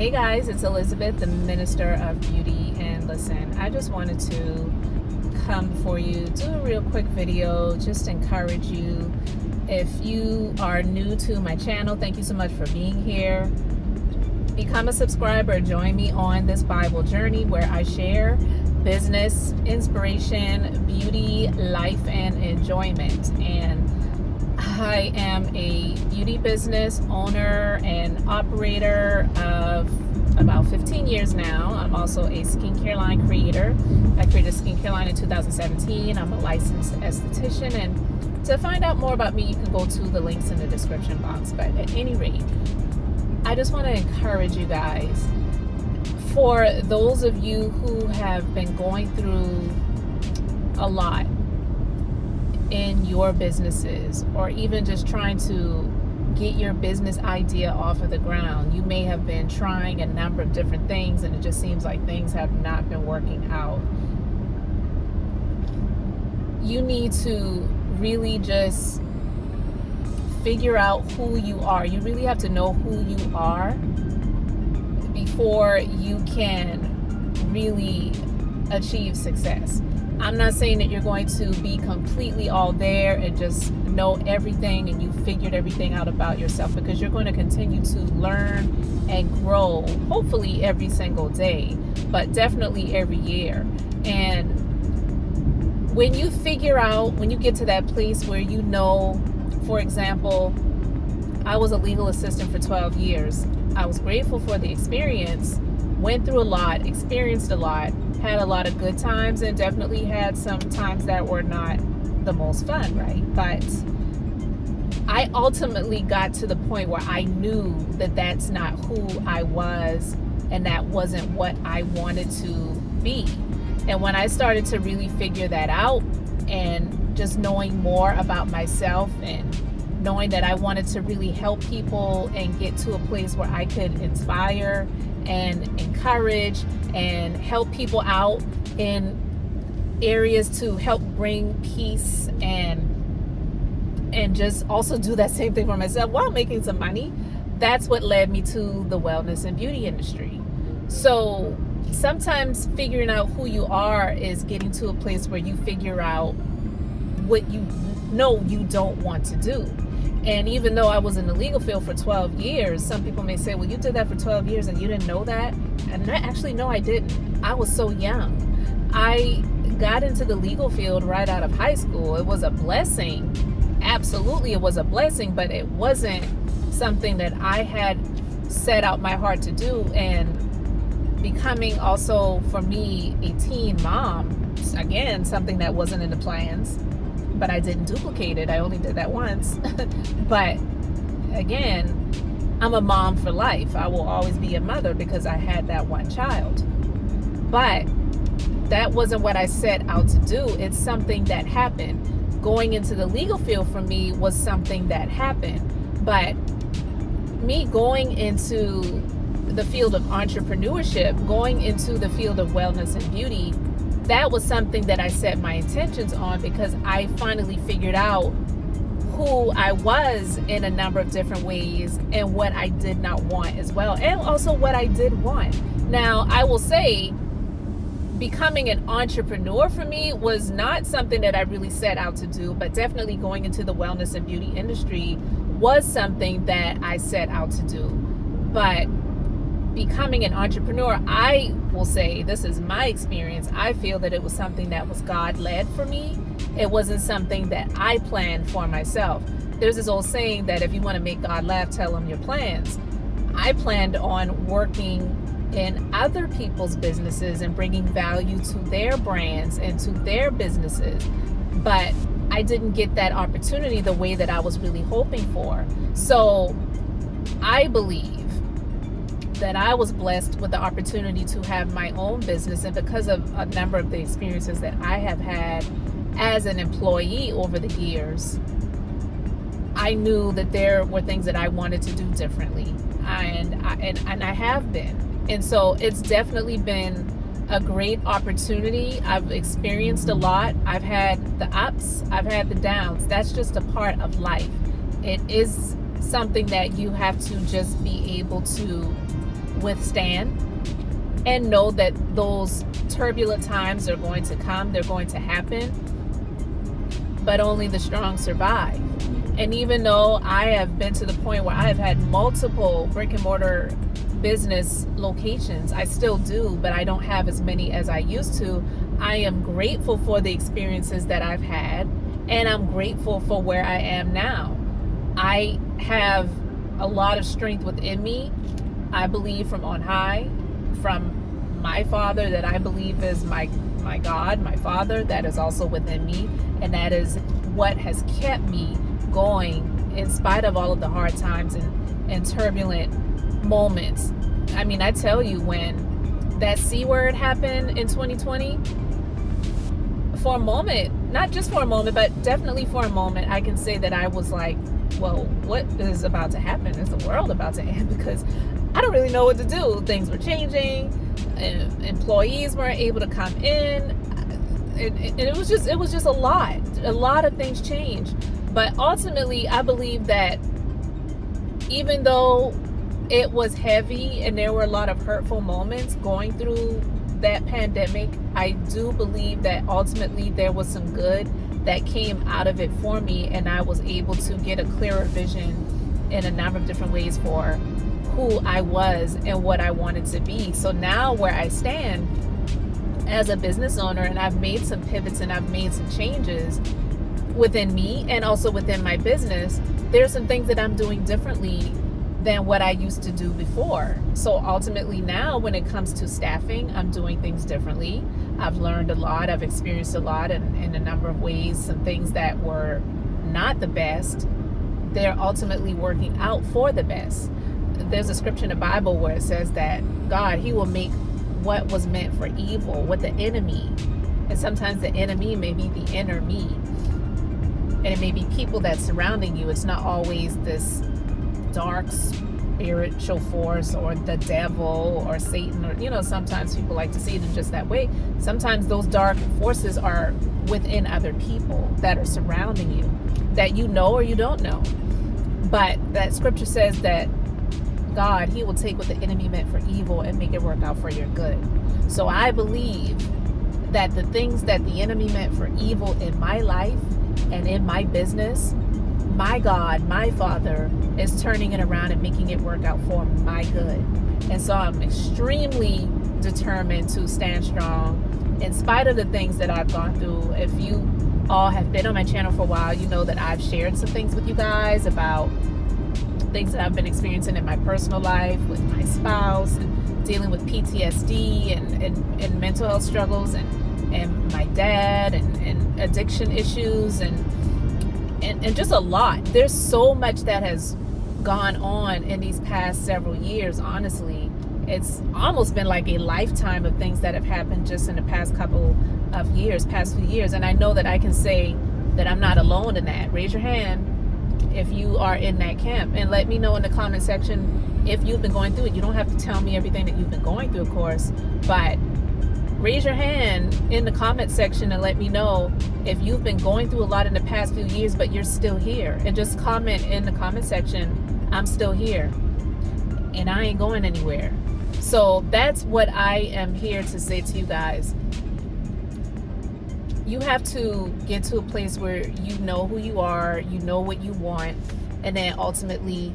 Hey guys, it's Elizabeth, the Minister of Beauty. And listen, I just wanted to come for you, do a real quick video, just encourage you. If you are new to my channel, thank you so much for being here. Become a subscriber. Join me on this Bible journey where I share business, inspiration, beauty, life, and enjoyment. And I am a beauty business owner and operator of about 15 years now. I'm also a skincare line creator. I created a skincare line in 2017. I'm a licensed esthetician. And to find out more about me, you can go to the links in the description box. But at any rate, I just want to encourage you guys. For those of you who have been going through a lot in your businesses, or even just trying to get your business idea off of the ground, you may have been trying a number of different things and it just seems like things have not been working out. You need to really just figure out who you are. You really have to know who you are before you can really achieve success. I'm not saying that you're going to be completely all there and just know everything and you figured everything out about yourself, because you're going to continue to learn and grow, hopefully every single day, but definitely every year. And when you figure out, when you get to that place where you know, for example, I was a legal assistant for 12 years. I was grateful for the experience, went through a lot, experienced a lot, had a lot of good times, and definitely had some times that were not the most fun, right? But I ultimately got to the point where I knew that that's not who I was and that wasn't what I wanted to be. And when I started to really figure that out and just knowing more about myself and knowing that I wanted to really help people and get to a place where I could inspire and encourage and help people out in areas to help bring peace and just also do that same thing for myself while making some money, that's what led me to the wellness and beauty industry. So sometimes figuring out who you are is getting to a place where you figure out what you know you don't want to do. And even though I was in the legal field for 12 years, some people may say, well, you did that for 12 years and you didn't know that? And actually, no, I didn't. I was so young. I got into the legal field right out of high school. It was a blessing. Absolutely, it was a blessing, but it wasn't something that I had set out my heart to do. And becoming also, for me, a teen mom, again, something that wasn't in the plans. But I didn't duplicate it. I only did that once. But again, I'm a mom for life. I will always be a mother because I had that one child. But that wasn't what I set out to do. It's something that happened. Going into the legal field for me was something that happened. But me going into the field of entrepreneurship, going into the field of wellness and beauty, that was something that I set my intentions on because I finally figured out who I was in a number of different ways and what I did not want as well, and also what I did want. Now, I will say, becoming an entrepreneur for me was not something that I really set out to do, but definitely going into the wellness and beauty industry was something that I set out to do. But becoming an entrepreneur, I will say, this is my experience, I feel that it was something that was God-led for me. It wasn't something that I planned for myself. There's this old saying that if you want to make God laugh, tell him your plans. I planned on working in other people's businesses and bringing value to their brands and to their businesses, but I didn't get that opportunity the way that I was really hoping for. So I believe that I was blessed with the opportunity to have my own business, and because of a number of the experiences that I have had as an employee over the years, I knew that there were things that I wanted to do differently, and I have been. And so it's definitely been a great opportunity. I've experienced a lot. I've had the ups, I've had the downs. That's just a part of life. It is something that you have to just be able to withstand and know that those turbulent times are going to come, they're going to happen, but only the strong survive. And even though I have been to the point where I have had multiple brick and mortar business locations, I still do, but I don't have as many as I used to. I am grateful for the experiences that I've had, and I'm grateful for where I am now. I have a lot of strength within me, I believe, from on high, from my Father that I believe is my God, my Father, that is also within me, and that is what has kept me going in spite of all of the hard times and turbulent moments. I mean, I tell you, when that C word happened in 2020, for a moment, not just for a moment, but definitely for a moment, I can say that I was like, well, what is about to happen? Is the world about to end? Because I don't really know what to do. Things were changing, and employees weren't able to come in, and it was just a lot of things changed. But ultimately, I believe that even though it was heavy and there were a lot of hurtful moments going through that pandemic, I do believe that ultimately there was some good that came out of it for me, and I was able to get a clearer vision in a number of different ways for who I was and what I wanted to be. So now where I stand as a business owner, and I've made some pivots and I've made some changes within me and also within my business, there's some things that I'm doing differently than what I used to do before. So ultimately now, when it comes to staffing, I'm doing things differently. I've learned a lot. I've experienced a lot in a number of ways. Some things that were not the best, they're ultimately working out for the best. There's a scripture in the Bible where it says that God, He will make what was meant for evil, what the enemy, and sometimes the enemy may be the inner me. And it may be people that's surrounding you. It's not always this dark spiritual force or the devil or Satan, or sometimes people like to see it in just that way. Sometimes those dark forces are within other people that are surrounding you, that you know or you don't know. But that scripture says that God, He will take what the enemy meant for evil and make it work out for your good. So I believe that the things that the enemy meant for evil in my life and in my business, my God, my Father is turning it around and making it work out for my good. And so I'm extremely determined to stand strong in spite of the things that I've gone through. If you all have been on my channel for a while, you know that I've shared some things with you guys about things that I've been experiencing in my personal life with my spouse, and dealing with PTSD and mental health struggles, and my dad, and addiction issues, and just a lot. There's so much that has gone on in these past several years. Honestly, it's almost been like a lifetime of things that have happened just in the past few years. And I know that I can say that I'm not alone in that. Raise your hand if you are in that camp, and let me know in the comment section if you've been going through it. You don't have to tell me everything that you've been going through, of course, but raise your hand in the comment section and let me know if you've been going through a lot in the past few years, but you're still here. And just comment in the comment section, I'm still here and I ain't going anywhere. So that's what I am here to say to you guys. You have to get to a place where you know who you are, you know what you want, and then ultimately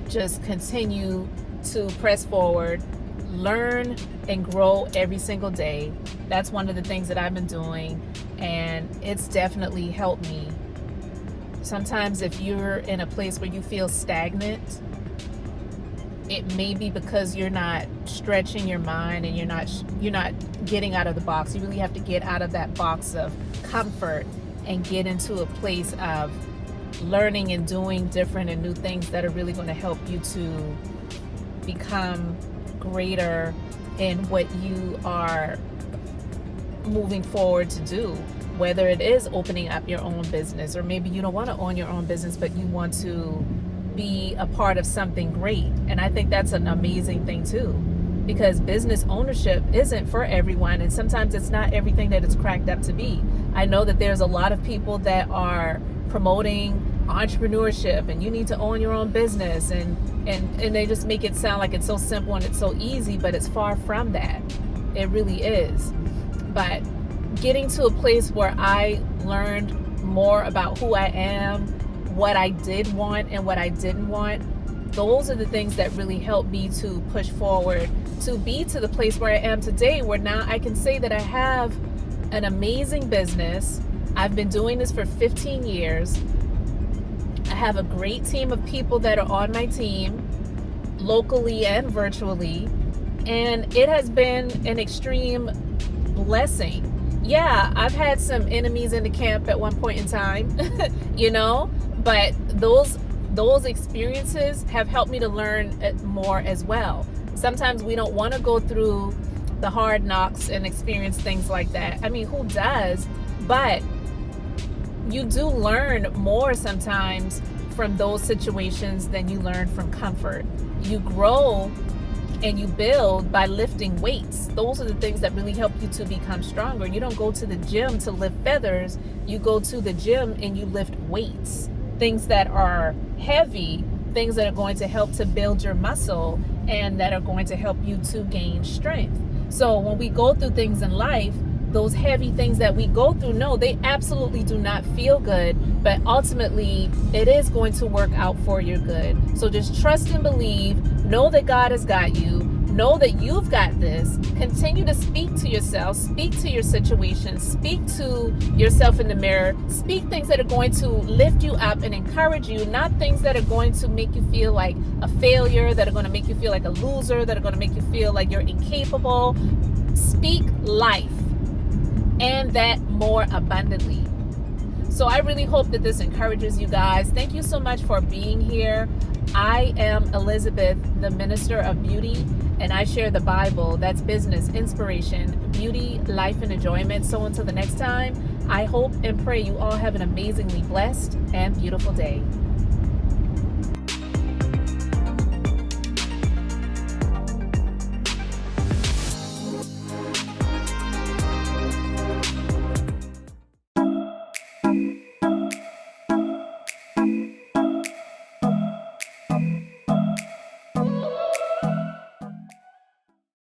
just continue to press forward, learn and grow every single day. That's one of the things that I've been doing, and it's definitely helped me. Sometimes if you're in a place where you feel stagnant, it may be because you're not stretching your mind and you're not getting out of the box. You really have to get out of that box of comfort and get into a place of learning and doing different and new things that are really going to help you to become greater in what you are moving forward to do. Whether it is opening up your own business, or maybe you don't want to own your own business, but you want to be a part of something great. And I think that's an amazing thing too, because business ownership isn't for everyone, and sometimes it's not everything that it's cracked up to be. I know that there's a lot of people that are promoting entrepreneurship and you need to own your own business, and And they just make it sound like it's so simple and it's so easy, but it's far from that. It really is. But getting to a place where I learned more about who I am, what I did want and what I didn't want, those are the things that really helped me to push forward, to be to the place where I am today, where now I can say that I have an amazing business. I've been doing this for 15 years. I have a great team of people that are on my team, locally and virtually, and it has been an extreme blessing. Yeah, I've had some enemies in the camp at one point in time, but those experiences have helped me to learn more as well. Sometimes we don't want to go through the hard knocks and experience things like that. I mean, who does? But you do learn more sometimes from those situations than you learn from comfort. You grow and you build by lifting weights. Those are the things that really help you to become stronger. You don't go to the gym to lift feathers. You go to the gym and you lift weights, things that are heavy, things that are going to help to build your muscle and that are going to help you to gain strength. So when we go through things in life, those heavy things that we go through, no, they absolutely do not feel good, but ultimately it is going to work out for your good. So just trust and believe, know that God has got you, know that you've got this. Continue to speak to yourself, speak to your situation, speak to yourself in the mirror, speak things that are going to lift you up and encourage you, not things that are going to make you feel like a failure, that are going to make you feel like a loser, that are going to make you feel like you're incapable. Speak life, and that more abundantly. So I really hope that this encourages you guys. Thank you so much for being here. I am Elizabeth, the Minister of Beauty, and I share the Bible. That's business, inspiration, beauty, life, and enjoyment. So until the next time, I hope and pray you all have an amazingly blessed and beautiful day.